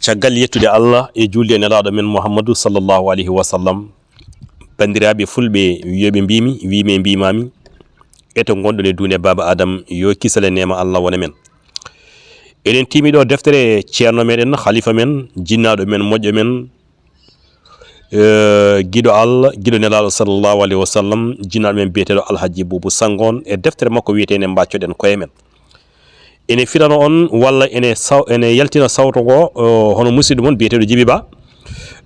caggal yettude Allah e julde nelaɗo men Muhammadu sallallahu alayhi wa sallam. Bandiraɓe fulɓe wiyoɓe mbimi wimi mbimami eto gonɗon e dune baba adam yo kisale nema Allah wona men. Eɗen timiɗo deftere ceerno meɗen khalifa men jinnaɗo men moƴƴo men giɗo Allah giɗo nelaɗo sallallahu alayhi wa sallam jinnaɗo men biyeteɗo alhaji boubou sangon e deftere makko wiyetene mbaccoɗen koye men. Ene firano on walla ene yaltina sawto go hono musidɗo mon biyeteɗo Djiby Ba.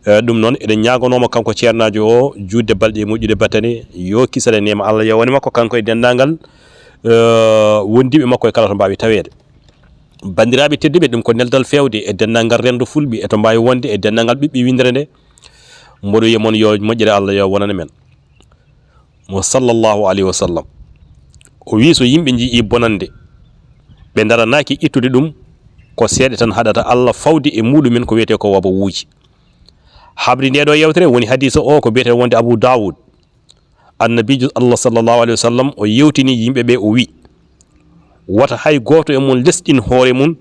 Ɗum noon eɗen ñagonomo kanko ceernajo o judde balɗe moƴƴude battane yo kisale nema Allah yo woni makko kanko e dendagal wondiɓe makko e kala to mbawi tawede. Bandiraɓe tedduɓe ɗum ko neldal fewde e dendagal rendo fulɓe e to mbawi wonde e dendagal ɓiɓɓe windere nde mboɗo wiyamon yo moƴƴere Allah yo wonana men mo sallallahu alayhi wa sallam. O wi so yimɓe jii bonande ɓe daranaki ittude ɗum ko seeɗa tan haɗata Allah fawdi e muɗumen ko wiyete ko waba wuuji. habri ndeɗo yewtere woni hadisa o ko biyete wonde Abu Dawud. Annabijo Allah sallallahu alayhi wa sallam o yewtini yimɓeɓe o wi wata hay goto e mon lesɗin hoore mum.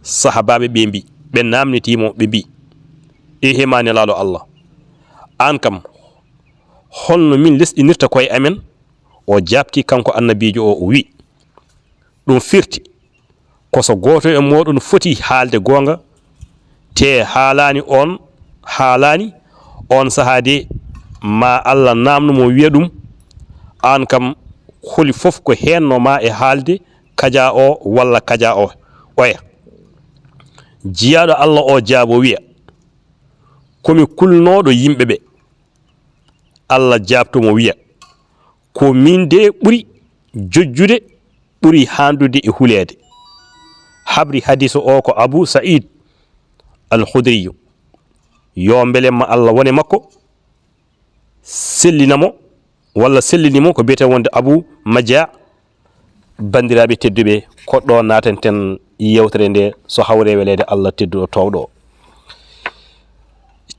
Sahabaɓe ɓe mbi ɓe namnitimo ɓe mbi e hema nelaɗo Allah an kam holno min lesɗinirta koye amen. O jabti kanko annabijo o wi ɗum firti koso goto e moɗon foti haalde gonga te haalani on sahade ma Allah namnumo wiya ɗum an kam holi fof ko henno ma e haalde kaja o walla kaja o oya. Jiyaɗo Allah o jaabo wiya komi kulnoɗo yimɓeɓe. Allah jabtomo wiya ko min de ɓuri jojjude ɓuri handude e hulede. habri hadisa o ko Abu Sa'id al-Khudri yo belemma Allah wone makko sellinamo walla sellinimo ko biyete wonde Abu Maja. Bandiraɓe tedduɓe koɗɗo natanten yewtere nde so hawre welede Allah tedduɗo towɗo.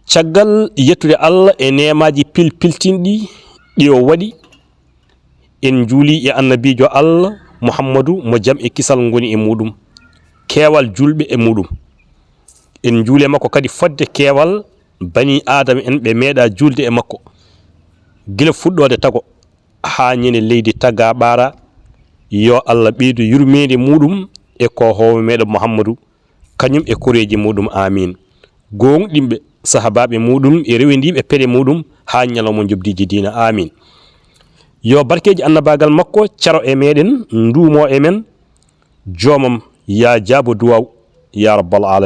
Caggal yettude Allah e nemaji piltinɗi ɗi o waɗi en juuli e annabijo Allah Muhammadu mo jam e kisal ngoni e muɗum keewal julɓe e muɗum. En juule makko kadi fodde keewal bani adama en ɓe meeɗa julde e makko gila fuɗɗode tago ha ñande leydi tagga ɓaara. Yo Allah ɓeydu yurmede muɗum e ko howo meɗo Muhammadu kañum e koreji muɗum amin. gonɗimɓe sahabaɓe muɗum e rewendiɓe peɗe muɗum ha ñalawma jobdiji dina amin. Yo barkeji annabagal makko caro e meɗen ndumo e men jomam ya jaabo duwaw ya rabbal alamin.